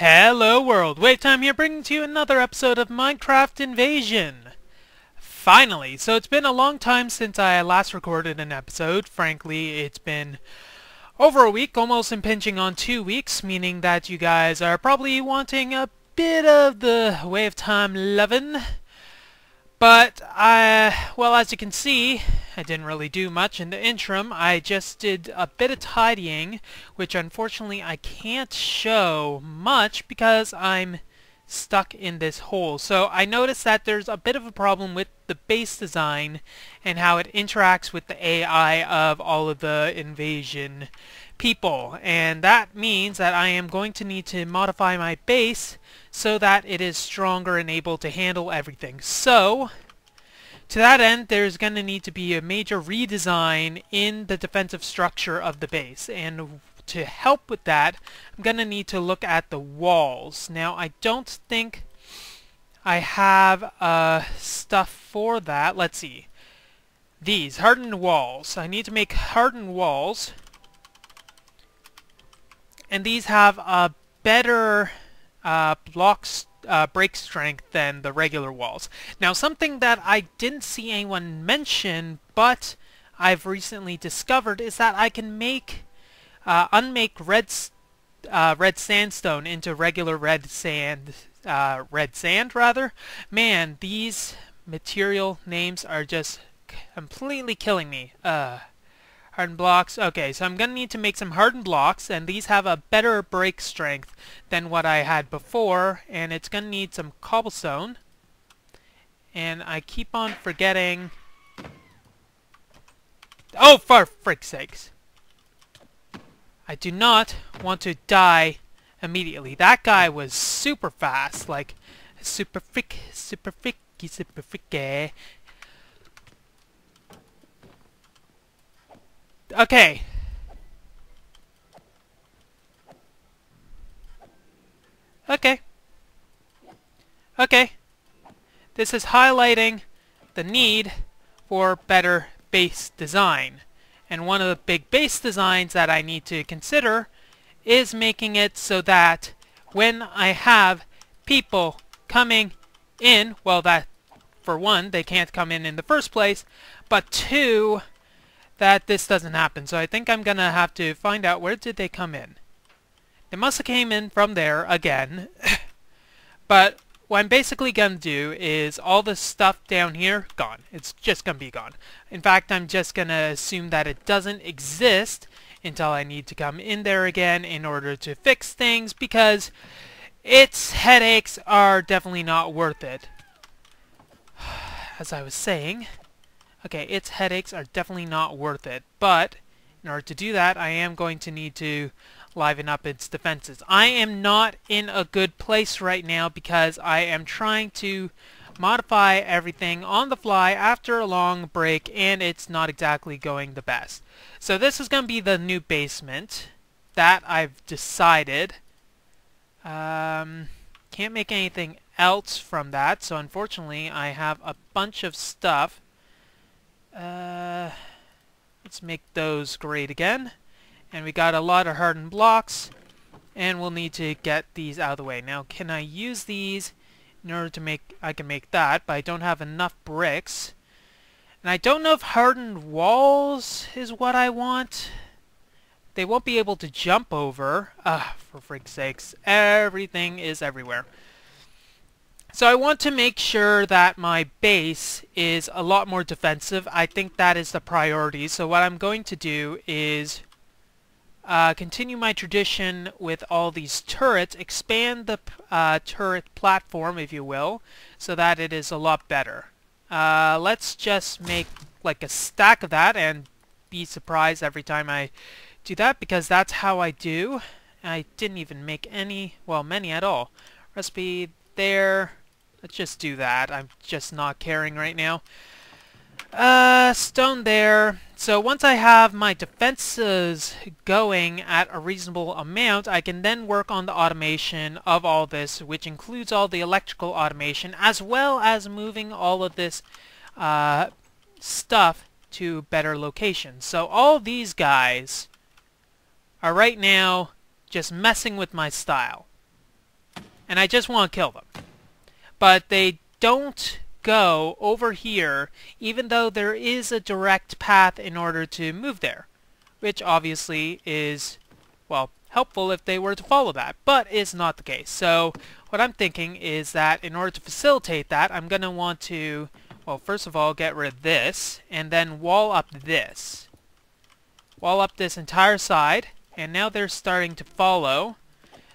Hello world, WayofFlowingTime here bringing to you another episode of Minecraft Invasion. Finally, so it's been a long time since I last recorded an episode. Frankly, it's been over a week, almost impinging on 2 weeks, meaning that you guys are probably wanting a bit of the WayofFlowingTime lovin'. But, well, as you can see, I didn't really do much in the interim. I just did a bit of tidying, which unfortunately I can't show much because I'm stuck in this hole. So I noticed that there's a bit of a problem with the base design and how it interacts with the AI of all of the invasion people. And that means that I am going to need to modify my base so that it is stronger and able to handle everything. So, to that end, there's going to need to be a major redesign in the defensive structure of the base. And to help with that, I'm going to need to look at the walls. Now, I don't think I have stuff for that. Let's see. These, hardened walls. I need to make hardened walls. And these have a better break strength than the regular walls. Now, something that I didn't see anyone mention, but I've recently discovered, is that I can make unmake red sandstone into regular red sand rather. Man, these material names are just completely killing me. Hardened blocks. Okay, so I'm going to need to make some hardened blocks, and these have a better break strength than what I had before, and it's going to need some cobblestone. And I keep on forgetting... Oh, for frick's sakes! I do not want to die immediately. That guy was super fast, like super freaky. Okay. Okay. This is highlighting the need for better base design. And one of the big base designs that I need to consider is making it so that when I have people coming in, well, that, for one, they can't come in the first place, but two, that this doesn't happen. So I think I'm gonna have to find out, where did they come in? They must have came in from there again. But what I'm basically gonna do is all this stuff down here, gone. It's just gonna be gone. In fact, I'm just gonna assume that it doesn't exist until I need to come in there again in order to fix things, because its headaches are definitely not worth it. As I was saying, okay, its headaches are definitely not worth it, but in order to do that, I am going to need to liven up its defenses. I am not in a good place right now because I am trying to modify everything on the fly after a long break, and it's not exactly going the best. So this is going to be the new basement that I've decided. Can't make anything else from that, so unfortunately I have a bunch of stuff. Let's make those great again. And we got a lot of hardened blocks, and we'll need to get these out of the way. Now, can I use these in order to make... I can make that, but I don't have enough bricks. And I don't know if hardened walls is what I want. They won't be able to jump over. For frick's sakes, everything is everywhere. So I want to make sure that my base is a lot more defensive. I think that is the priority. So what I'm going to do is continue my tradition with all these turrets, expand the turret platform, if you will, so that it is a lot better. Let's just make like a stack of that and be surprised every time I do that, because that's how I do. I didn't even make any, well, many at all. Recipe there. Let's just do that. I'm just not caring right now. Stone there. So once I have my defenses going at a reasonable amount, I can then work on the automation of all this, which includes all the electrical automation, as well as moving all of this stuff to better locations. So all these guys are right now just messing with my style. and I just want to kill them. But they don't go over here, even though there is a direct path in order to move there, which obviously is, well, helpful if they were to follow that, but is not the case. So what I'm thinking is that in order to facilitate that, I'm going to want to, well, first of all, get rid of this, and then wall up this. Wall up this entire side, and now they're starting to follow.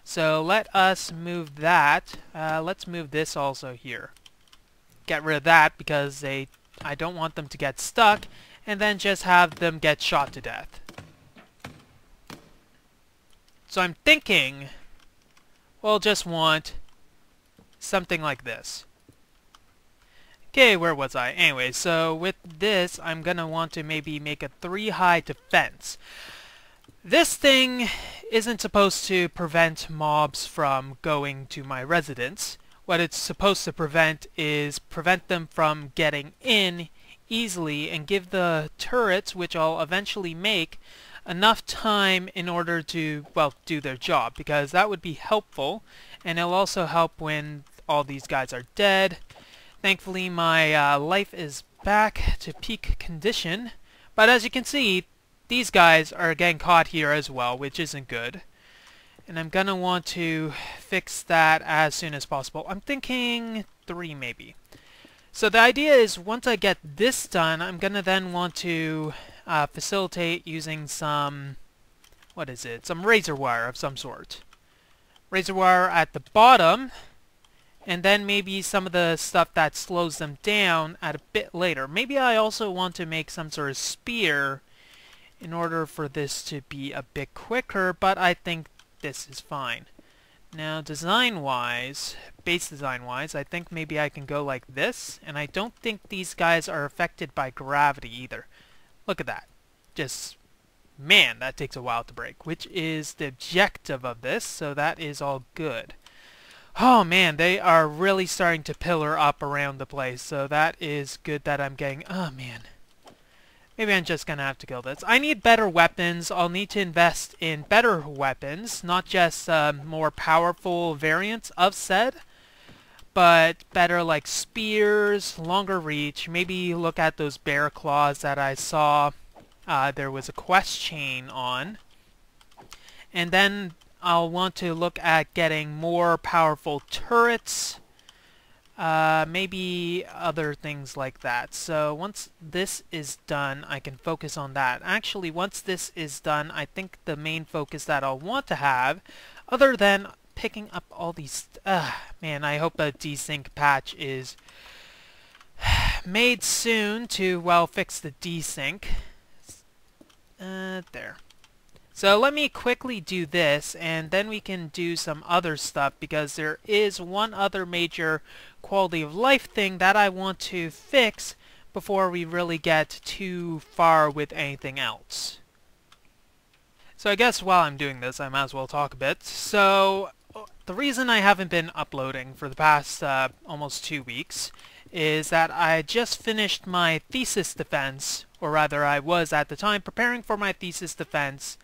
So let us move that. Let's move this also here. Get rid of that because I don't want them to get stuck, and then just have them get shot to death. So I'm thinking we'll just want something like this. Okay, where was I? Anyway, so with this, I'm gonna want to maybe make a 3-high defense. This thing isn't supposed to prevent mobs from going to my residence. What it's supposed to prevent is prevent them from getting in easily and give the turrets, which I'll eventually make, enough time in order to, well, do their job, because that would be helpful, and it'll also help when all these guys are dead. Thankfully, my life is back to peak condition, but as you can see, these guys are getting caught here as well, which isn't good. And I'm gonna want to fix that as soon as possible. I'm thinking 3 maybe. So the idea is once I get this done, I'm gonna then want to facilitate using some, what is it? Some razor wire of some sort. Razor wire at the bottom, and then maybe some of the stuff that slows them down at a bit later. Maybe I also want to make some sort of spear in order for this to be a bit quicker, but I think this is fine. Now design-wise, base design-wise, I think maybe I can go like this, and I don't think these guys are affected by gravity either. Look at that. Just, man, that takes a while to break, which is the objective of this, so that is all good. Oh man, they are really starting to pillar up around the place, so that is good that I'm getting, oh man. Maybe I'm just gonna have to kill this. I need better weapons. I'll need to invest in better weapons, not just more powerful variants of said, but better like spears, longer reach. Maybe look at those bear claws that I saw there was a quest chain on. And then I'll want to look at getting more powerful turrets. Maybe other things like that. So once this is done, I can focus on that. Actually, once this is done, I think the main focus that I'll want to have, other than picking up all these... man, I hope a desync patch is made soon to, well, fix the desync. There. So let me quickly do this, and then we can do some other stuff, because there is one other major quality of life thing that I want to fix before we really get too far with anything else. So I guess while I'm doing this, I might as well talk a bit. So the reason I haven't been uploading for the past almost 2 weeks is that I just finished my thesis defense, or rather I was at the time preparing for my thesis defense,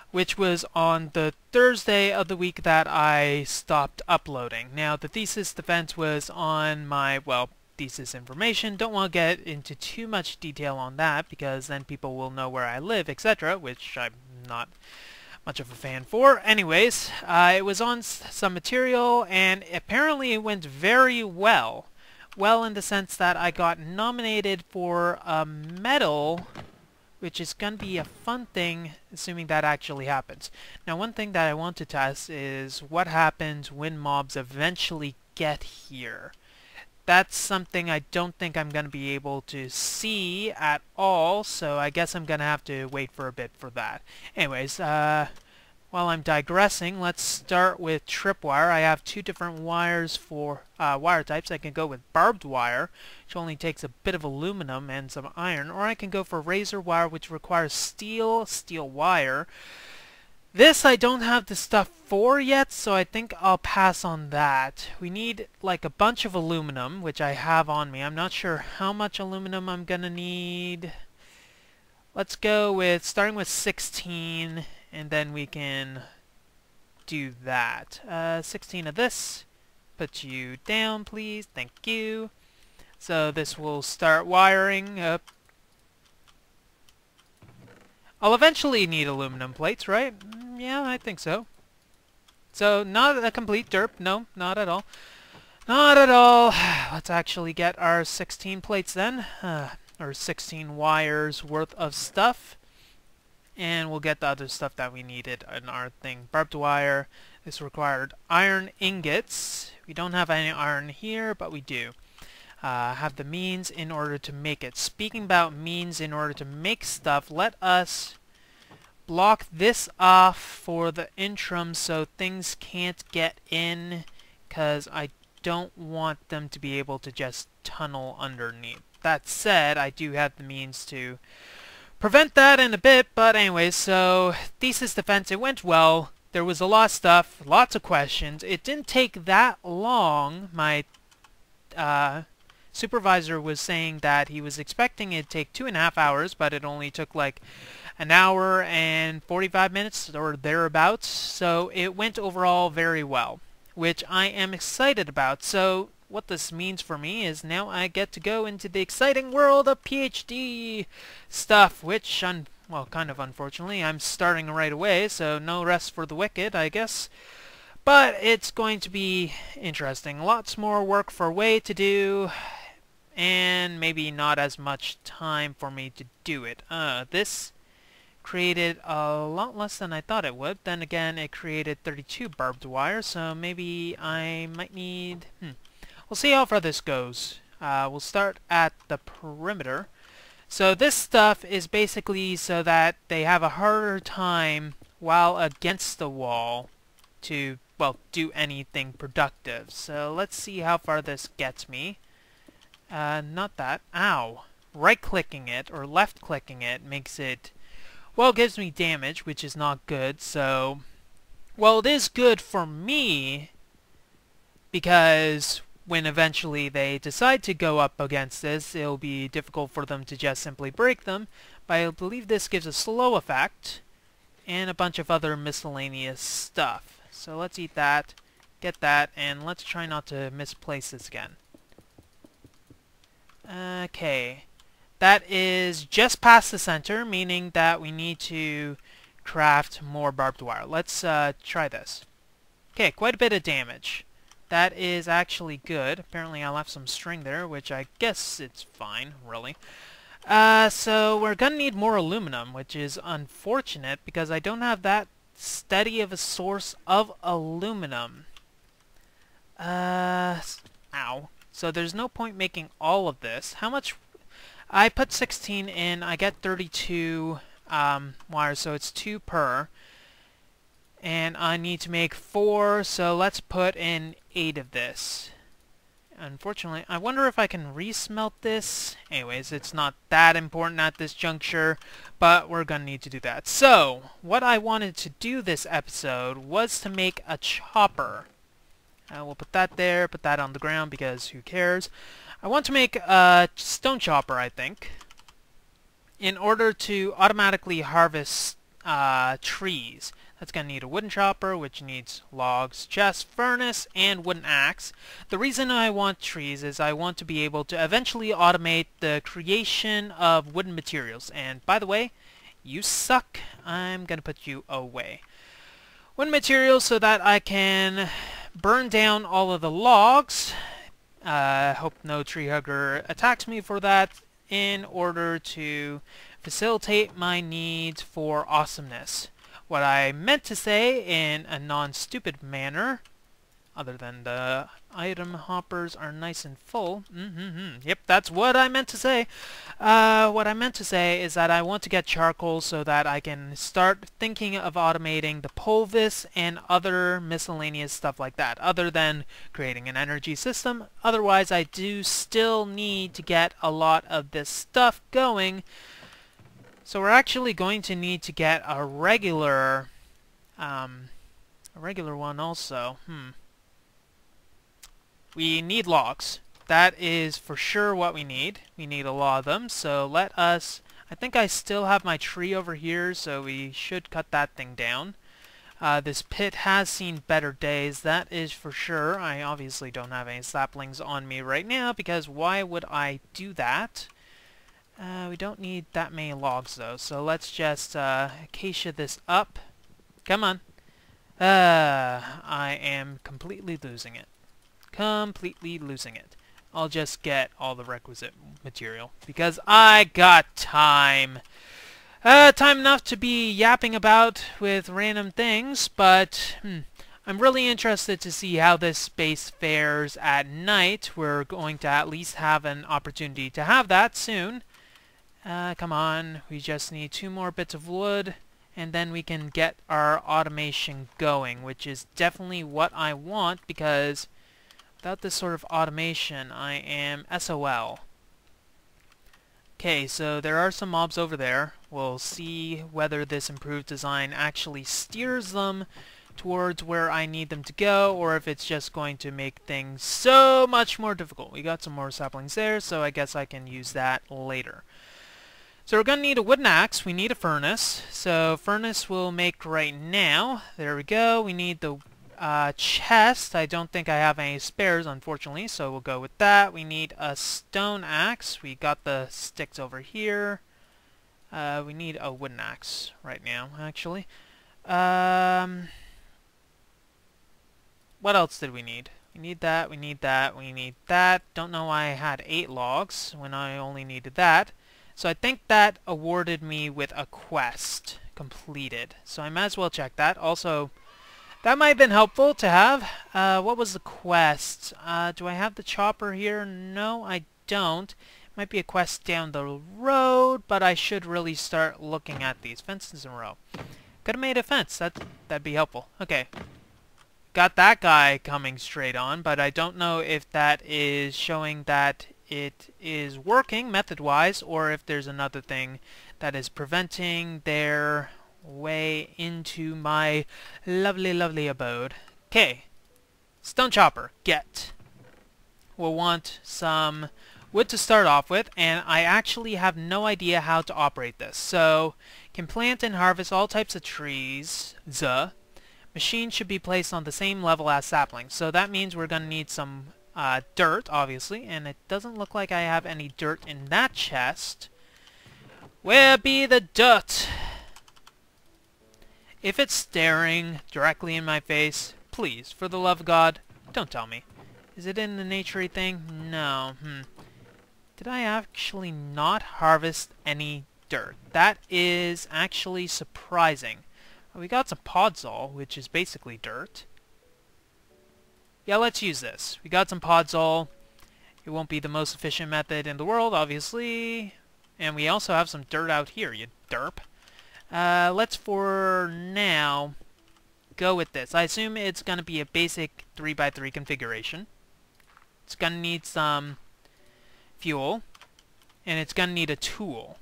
which was on the Thursday of the week that I stopped uploading. Now, the thesis defense was on my, well, thesis information. Don't want to get into too much detail on that, because then people will know where I live, etc., which I'm not much of a fan for. Anyways, it was on some material, and apparently it went very well. Well, in the sense that I got nominated for a medal, which is going to be a fun thing, assuming that actually happens. Now, one thing that I want to test is what happens when mobs eventually get here. That's something I don't think I'm going to be able to see at all, so I guess I'm going to have to wait for a bit for that. Anyways, while I'm digressing, let's start with tripwire. I have 2 different wires for wire types. I can go with barbed wire, which only takes a bit of aluminum and some iron, or I can go for razor wire, which requires steel wire. This I don't have the stuff for yet, so I think I'll pass on that. We need like a bunch of aluminum, which I have on me. I'm not sure how much aluminum I'm gonna need. Let's go with starting with 16, and then we can do that. 16 of this. Put you down, please. Thank you. So this will start wiring up. I'll eventually need aluminum plates, right? Yeah, I think so. So, not a complete derp. No, not at all. Not at all. Let's actually get our 16 plates then. Or 16 wires worth of stuff. And we'll get the other stuff that we needed in our thing. Barbed wire. This required iron ingots. We don't have any iron here, but we do. Have the means in order to make it. Speaking about means in order to make stuff, let us block this off for the interim so things can't get in, because I don't want them to be able to just tunnel underneath. That said, I do have the means to prevent that in a bit, but anyways, so Thesis defense, it went well. There was a lot of stuff, lots of questions. It didn't take that long. My supervisor was saying that he was expecting it to take 2.5 hours, but it only took like an hour and 45 minutes or thereabouts. So it went overall very well, which I am excited about. So what this means for me is now I get to go into the exciting world of PhD stuff, which, well, kind of unfortunately, I'm starting right away, so no rest for the wicked, I guess. But it's going to be interesting. Lots more work for Way to do, and maybe not as much time for me to do it. This created a lot less than I thought it would. Then again, it created 32 barbed wire, so maybe I might need... We'll see how far this goes. We'll start at the perimeter. So this stuff is basically so that they have a harder time while against the wall to, well, do anything productive. So let's see how far this gets me. Not that. Ow. Right-clicking it, or left-clicking it, makes it... Well, it gives me damage, which is not good, so... Well, it is good for me, because when eventually they decide to go up against this, it'll be difficult for them to just simply break them. But I believe this gives a slow effect, and a bunch of other miscellaneous stuff. So let's eat that, get that, and let's try not to misplace this again. Okay. That is just past the center, meaning that we need to craft more barbed wire. Let's try this. Okay, quite a bit of damage. That is actually good. Apparently I left some string there, which I guess it's fine, really. So we're gonna need more aluminum, which is unfortunate because I don't have that steady of a source of aluminum. Ow. So there's no point making all of this. How much... I put 16 in, I get 32 wires, so it's 2 per. And I need to make 4, so let's put in 8 of this. Unfortunately, I wonder if I can resmelt this. Anyways, it's not that important at this juncture, but we're gonna need to do that. So, what I wanted to do this episode was to make a chopper. We'll put that there, put that on the ground because who cares. I want to make a stone chopper, I think, in order to automatically harvest trees. That's going to need a wooden chopper, which needs logs, chest, furnace, and wooden axe. The reason I want trees is I want to be able to eventually automate the creation of wooden materials. And by the way, you suck. I'm going to put you away. Wooden materials so that I can burn down all of the logs. Hope no tree hugger attacks me for that, in order to facilitate my needs for awesomeness. What I meant to say in a non-stupid manner, other than the item hoppers are nice and full. Yep, that's what I meant to say. What I meant to say is that I want to get charcoal so that I can start thinking of automating the pulvis and other miscellaneous stuff like that, other than creating an energy system. Otherwise, I do still need to get a lot of this stuff going. So we're actually going to need to get a regular one also. We need logs. That is for sure what we need. We need a lot of them, so let us... I think I still have my tree over here, so we should cut that thing down. This pit has seen better days, that is for sure. I obviously don't have any saplings on me right now, because why would I do that? We don't need that many logs, though, so let's just acacia this up. Come on. I am completely losing it. Completely losing it. I'll just get all the requisite material, because I got time. Time enough to be yapping about with random things, but I'm really interested to see how this space fares at night. We're going to at least have an opportunity to have that soon. Come on, we just need 2 more bits of wood, and then we can get our automation going, which is definitely what I want, because without this sort of automation, I am SOL. Okay, so there are some mobs over there. We'll see whether this improved design actually steers them towards where I need them to go, or if it's just going to make things so much more difficult. We got some more saplings there, so I guess I can use that later. So we're going to need a wooden axe. We need a furnace. So furnace we'll make right now. There we go. We need the chest. I don't think I have any spares, unfortunately, so we'll go with that. We need a stone axe. We got the sticks over here. We need a wooden axe right now, actually. What else did we need? We need that, we need that, we need that. Don't know why I had 8 logs when I only needed that. So I think that awarded me with a quest completed. So I might as well check that. Also, that might have been helpful to have. What was the quest? Do I have the chopper here? No, I don't. Might be a quest down the road, but I should really start looking at these. Fences in a row. Could have made a fence. That'd be helpful. Okay. Got that guy coming straight on, but I don't know if that is showing that it is working method-wise, or if there's another thing that is preventing their way into my lovely, lovely abode. Okay. Stone chopper. Get. We'll want some wood to start off with, and I actually have no idea how to operate this. So, can plant and harvest all types of trees. Machine should be placed on the same level as saplings. So that means we're going to need some dirt, obviously, and it doesn't look like I have any dirt in that chest. Where be the dirt? If it's staring directly in my face, please, for the love of God, don't tell me. Is it in the naturey thing? No. Did I actually not harvest any dirt? That is actually surprising. We got some podzol, which is basically dirt. Yeah, let's use this. We got some podzol. It won't be the most efficient method in the world, obviously. And we also have some dirt out here, you derp. Let's, for now, go with this. I assume it's going to be a basic 3x3 configuration. It's going to need some fuel. And it's going to need a tool.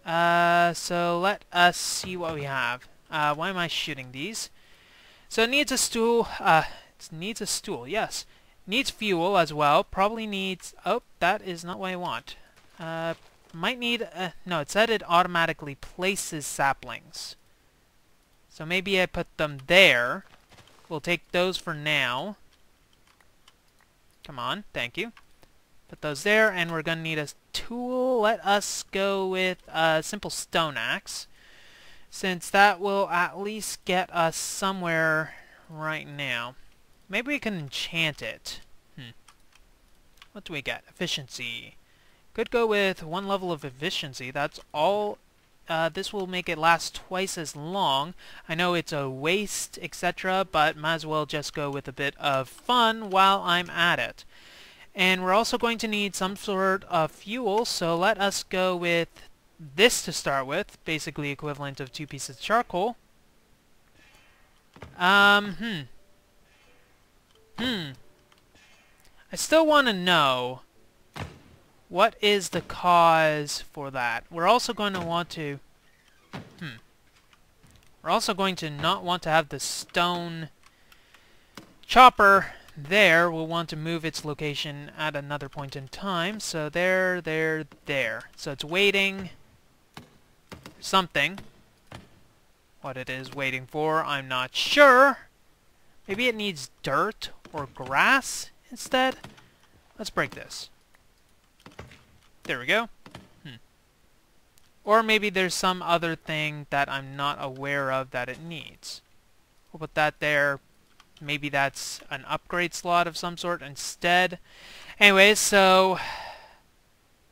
So let us see what we have. Why am I shooting these? So it needs a stool. It needs a stool, yes. Needs fuel as well. Probably needs... Oh, that is not what I want. Might need... no, it said it automatically places saplings. So maybe I put them there. We'll take those for now. Come on, thank you. Put those there, and we're going to need a tool. Let us go with a simple stone axe, since that will at least get us somewhere right now. Maybe we can enchant it. What do we get? Efficiency. Could go with 1 level of efficiency. That's all. This will make it last twice as long. I know it's a waste, etc., but might as well just go with a bit of fun while I'm at it. And we're also going to need some sort of fuel, so let us go with this to start with, basically equivalent of 2 pieces of charcoal. I still want to know what is the cause for that. We're also going to want to... We're also going to not want to have the stone chopper there. We'll want to move its location at another point in time. So there. So it's waiting for something. what it is waiting for. I'm not sure. Maybe it needs dirt or grass instead. Let's break this. There we go. Or maybe there's some other thing that I'm not aware of that it needs. We'll put that there. Maybe that's an upgrade slot of some sort instead. Anyways, so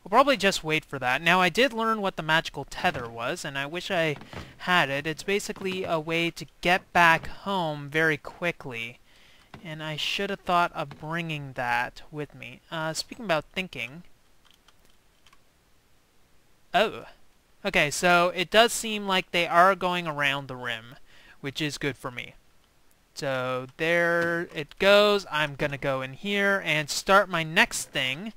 we'll probably just wait for that. Now, I did learn what the magical tether was, and I wish I had it. It's basically a way to get back home very quickly. And I should have thought of bringing that with me. Speaking about thinking... Oh. Okay, so it does seem like they are going around the rim, which is good for me. So there it goes. I'm going to go in here and start my next thing,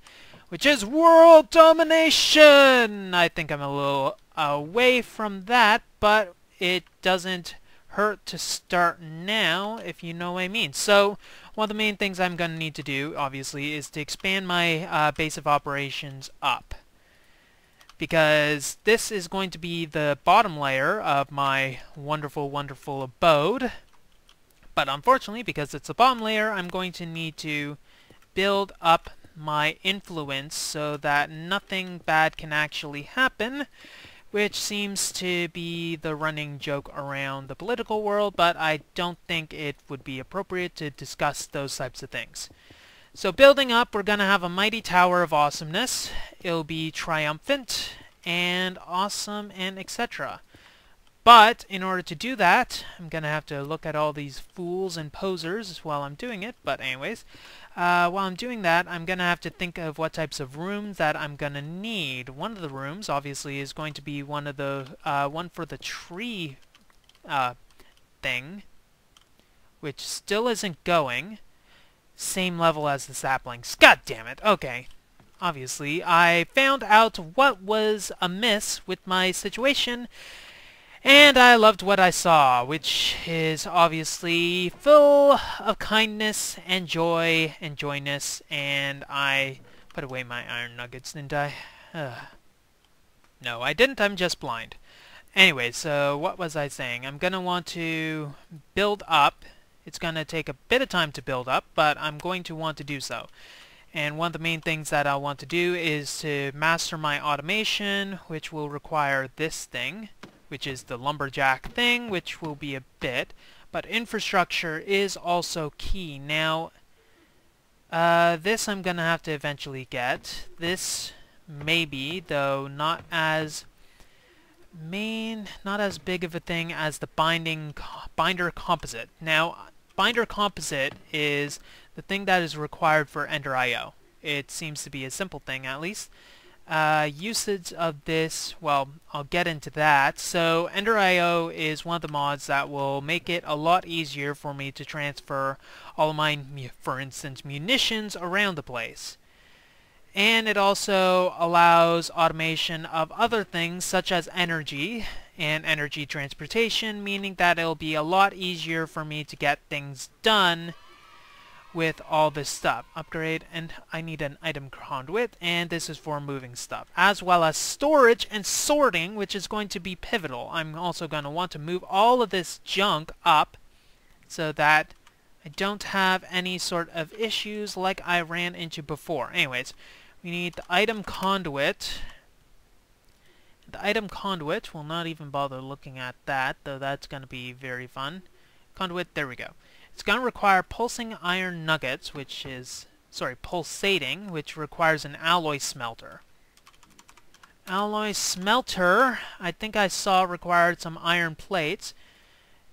which is world domination! I think I'm a little away from that, but it doesn't hurt to start now, if you know what I mean. So one of the main things I'm going to need to do, obviously, is to expand my base of operations up. Because this is going to be the bottom layer of my wonderful, wonderful abode. But unfortunately, because it's the bottom layer, I'm going to need to build up my influence so that nothing bad can actually happen, which seems to be the running joke around the political world, but I don't think it would be appropriate to discuss those types of things. So building up, we're going to have a mighty tower of awesomeness. It'll be triumphant and awesome and etc. But in order to do that, I'm going to have to look at all these fools and posers while I'm doing it. But anyways, while I'm doing that, I'm going to have to think of what types of rooms that I'm going to need. One of the rooms, obviously, is going to be one of the one for the tree thing, which still isn't going. Same level as the saplings. God damn it. Okay. Obviously, I found out what was amiss with my situation, and I loved what I saw, which is obviously full of kindness and joy and joyness, and I put away my iron nuggets, didn't I? No, I didn't. I'm just blind. Anyway, so what was I saying? I'm going to want to build up. It's going to take a bit of time to build up, but I'm going to want to do so. And one of the main things that I'll want to do is to master my automation, which will require this thing, which is the lumberjack thing, which will be a bit. But infrastructure is also key. Now, this I'm going to have to eventually get. This maybe, though not as big of a thing as the binder composite. Now, binder composite is the thing that is required for Ender IO. It seems to be a simple thing, at least. Usage of this, well, I'll get into that. So Ender IO is one of the mods that will make it a lot easier for me to transfer all of my, for instance, munitions around the place. And it also allows automation of other things such as energy and energy transportation, meaning that it'll be a lot easier for me to get things done with all this stuff. Upgrade, and I need an item conduit, and this is for moving stuff, as well as storage and sorting, which is going to be pivotal. I'm also going to want to move all of this junk up so that I don't have any sort of issues like I ran into before. Anyways, we need the item conduit. The item conduit, we'll not even bother looking at that, though that's going to be very fun. Conduit, there we go. It's going to require pulsing iron nuggets, which is, pulsating, which requires an alloy smelter. Alloy smelter, I think I saw required some iron plates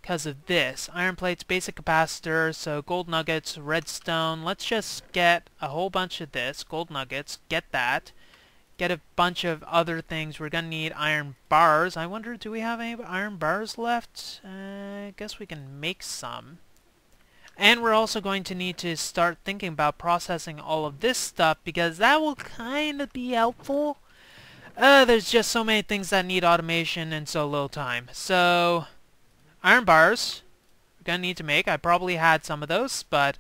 because of this. Iron plates, basic capacitor, so gold nuggets, redstone. Let's just get a whole bunch of this, gold nuggets, get that. Get a bunch of other things. We're going to need iron bars. I wonder, do we have any iron bars left? I guess we can make some. And we're also going to need to start thinking about processing all of this stuff, because that will kind of be helpful. There's just so many things that need automation in so little time. So, iron bars, we're going to need to make. I probably had some of those, but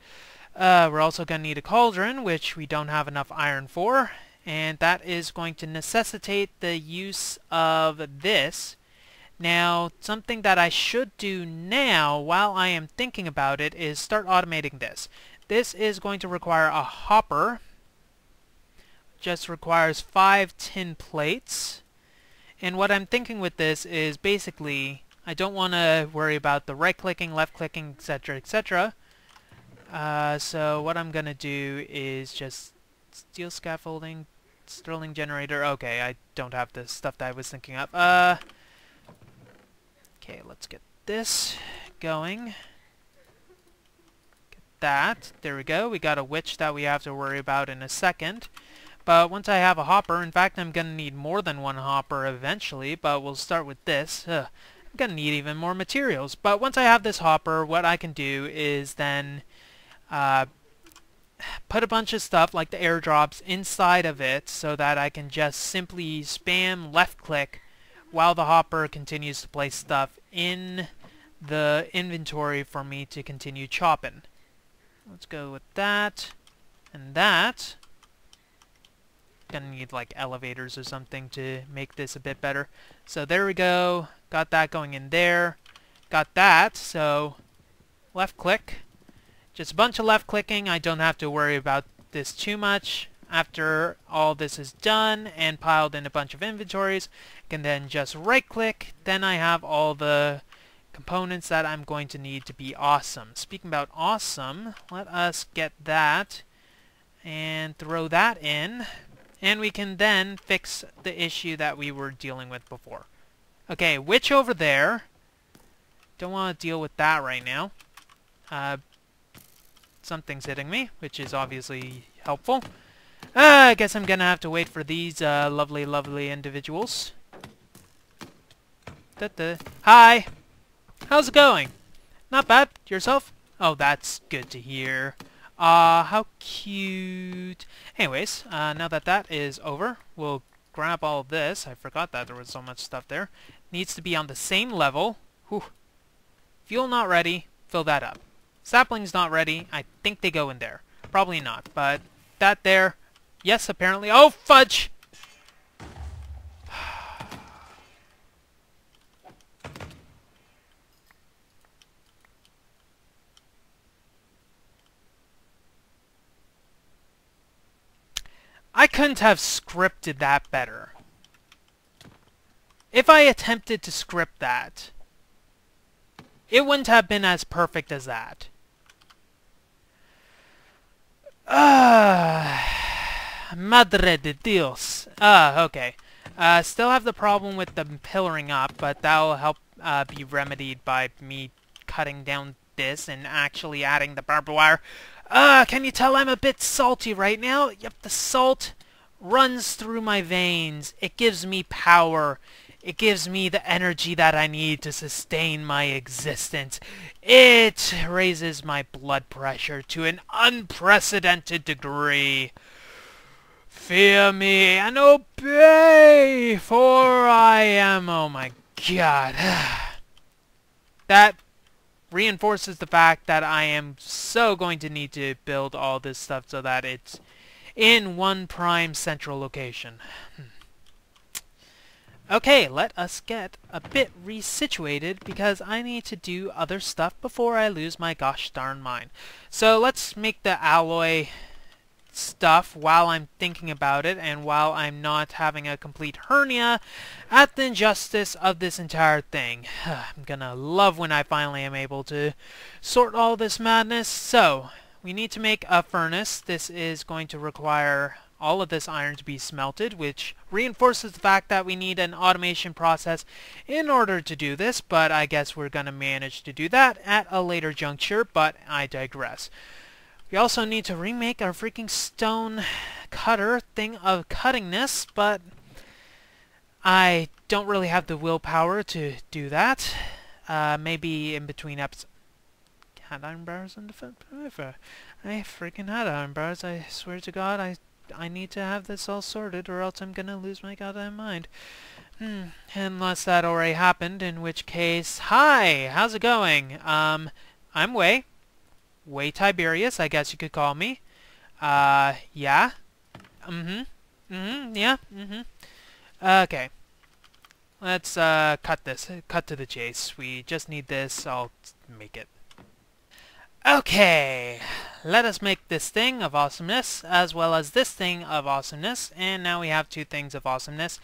we're also going to need a cauldron, which we don't have enough iron for. And that is going to necessitate the use of this. Now, something that I should do now, while I am thinking about it, is start automating this. This is going to require a hopper. Just requires 5 tin plates. And what I'm thinking with this is basically, I don't want to worry about the right-clicking, left-clicking, etc., etc. So what I'm going to do is just steel scaffolding, sterling generator. Okay, I don't have the stuff that I was thinking of. Okay, let's get this going. Get that. There we go. We got a witch that we have to worry about in a second. But once I have a hopper, in fact, I'm going to need more than one hopper eventually, but we'll start with this. I'm going to need even more materials. But once I have this hopper, what I can do is then put a bunch of stuff, like the airdrops, inside of it so that I can just simply spam left-click while the hopper continues to place stuff in the inventory for me to continue chopping. Let's go with that and that. Gonna need like elevators or something to make this a bit better. So there we go. Got that going in there. Got that. So left click. Just a bunch of left clicking. I don't have to worry about this too much. After all this is done and piled in a bunch of inventories, I can then just right click. Then I have all the components that I'm going to need to be awesome. Speaking about awesome, let us get that and throw that in. And we can then fix the issue that we were dealing with before. Okay, witch over there. Don't want to deal with that right now. Something's hitting me, which is obviously helpful. I guess I'm gonna have to wait for these lovely, lovely individuals. Hi! How's it going? Not bad. Yourself? Oh, that's good to hear. How cute. Anyways, now that that is over, we'll grab all of this. I forgot that there was so much stuff there. Needs to be on the same level. Whew. Fuel not ready. Fill that up. Sapling's not ready. I think they go in there. Probably not, but that there. Yes, apparently. Oh, fudge! I couldn't have scripted that better. If I attempted to script that, it wouldn't have been as perfect as that. Madre de Dios. Okay. Still have the problem with the pillaring up, but that'll help be remedied by me cutting down this and actually adding the barbed wire. Can you tell I'm a bit salty right now? Yep, the salt runs through my veins. It gives me power. It gives me the energy that I need to sustain my existence. It raises my blood pressure to an unprecedented degree. Fear me and obey, for I am... Oh my god. That reinforces the fact that I am so going to need to build all this stuff so that it's in one prime central location. Okay, let us get a bit resituated because I need to do other stuff before I lose my gosh darn mind. So let's make the alloy stuff while I'm thinking about it and while I'm not having a complete hernia at the injustice of this entire thing. I'm gonna love when I finally am able to sort all this madness. So, we need to make a furnace. This is going to require all of this iron to be smelted, which reinforces the fact that we need an automation process in order to do this, but I guess we're gonna manage to do that at a later juncture, but I digress. We also need to remake our freaking stone cutter thing of cuttingness, but I don't really have the willpower to do that. Maybe in between episodes. Had iron bars in defense. I freaking had iron bars. I swear to God, I need to have this all sorted, or else I'm gonna lose my goddamn mind. Unless that already happened, in which case, hi, how's it going? I'm Way Tiberius, I guess you could call me. Yeah. Yeah. Okay. let's cut to the chase. We just need this. I'll make it. Okay, let us make this thing of awesomeness as well as this thing of awesomeness, and now we have two things of awesomeness,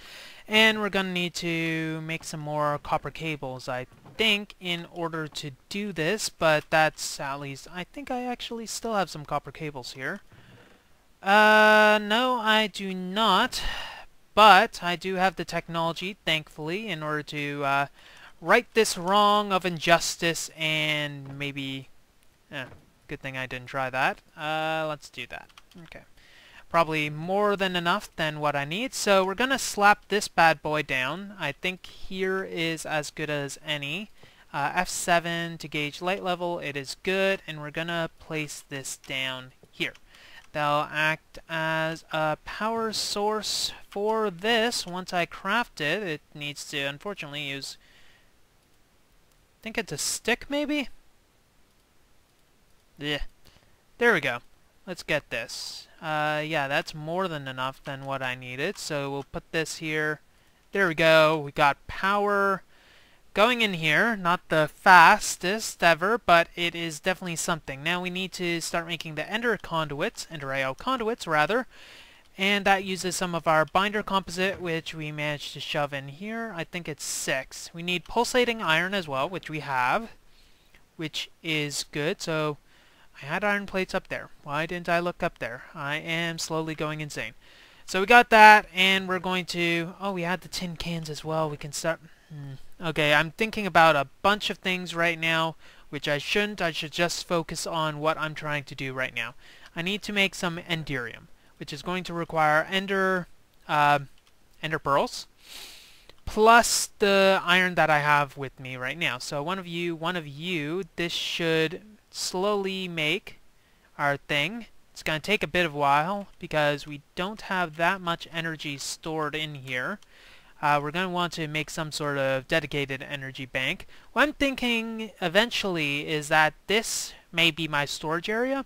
and we're gonna need to make some more copper cables, I think, in order to do this, but that's at least, I think I actually still have some copper cables here. No, I do not, but I do have the technology, thankfully, in order to right this wrong of injustice and maybe... good thing I didn't try that. Let's do that. Okay. Probably more than enough than what I need, so we're gonna slap this bad boy down. I think here is as good as any. F7 to gauge light level, it is good, and we're gonna place this down here. That'll act as a power source for this. Once I craft it, it needs to unfortunately use... I think it's a stick, maybe? Yeah. There we go. Let's get this. Yeah, that's more than enough than what I needed. So we'll put this here. There we go. We got power going in here. Not the fastest ever, but it is definitely something. Now we need to start making the Ender AO conduits, rather. And that uses some of our binder composite, which we managed to shove in here. I think it's 6. We need pulsating iron as well, which we have, which is good. So I had iron plates up there. Why didn't I look up there? I am slowly going insane. So we got that, and we're going to... Oh, we had the tin cans as well. We can start... Okay, I'm thinking about a bunch of things right now, which I shouldn't. I should just focus on what I'm trying to do right now. I need to make some enderium, which is going to require ender pearls, plus the iron that I have with me right now. So one of you, this should slowly make our thing. It's going to take a bit of a while because we don't have that much energy stored in here. We're going to want to make some sort of dedicated energy bank. What I'm thinking eventually is that this may be my storage area.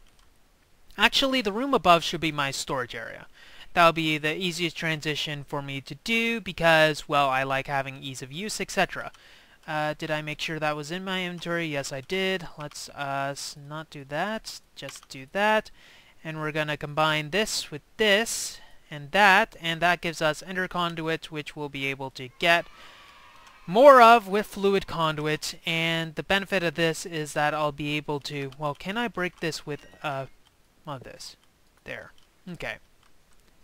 Actually, the room above should be my storage area. That'll be the easiest transition for me to do because, well, I like having ease of use, etc. Did I make sure that was in my inventory? Yes, I did. Let's not do that. Just do that. And we're going to combine this with this and that gives us ender conduit, which we'll be able to get more of with fluid conduit. And the benefit of this is that I'll be able to... Well, can I break this with this? There. Okay.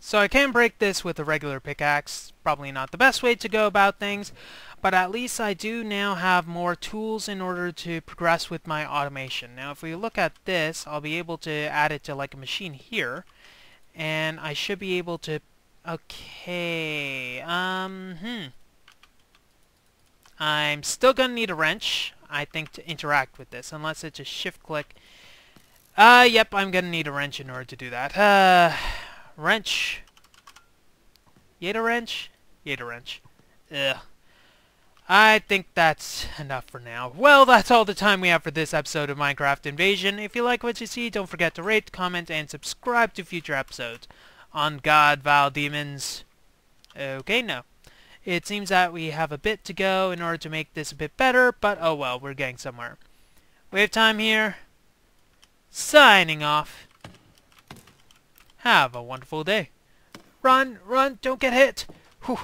So I can break this with a regular pickaxe. Probably not the best way to go about things, but at least I do now have more tools in order to progress with my automation. Now if we look at this, I'll be able to add it to like a machine here, and I should be able to... Okay, I'm still gonna need a wrench, I think, to interact with this, unless it's a shift click. Yep, I'm gonna need a wrench in order to do that. Wrench. Yeta wrench? Yeta wrench. Ugh. I think that's enough for now. Well, that's all the time we have for this episode of Minecraft Invasion. If you like what you see, don't forget to rate, comment, and subscribe to future episodes. On God, vile demons. Okay, no. It seems that we have a bit to go in order to make this a bit better, but oh well, we're getting somewhere. WayofTime here. Signing off. Have a wonderful day. Run, run, don't get hit. Whew.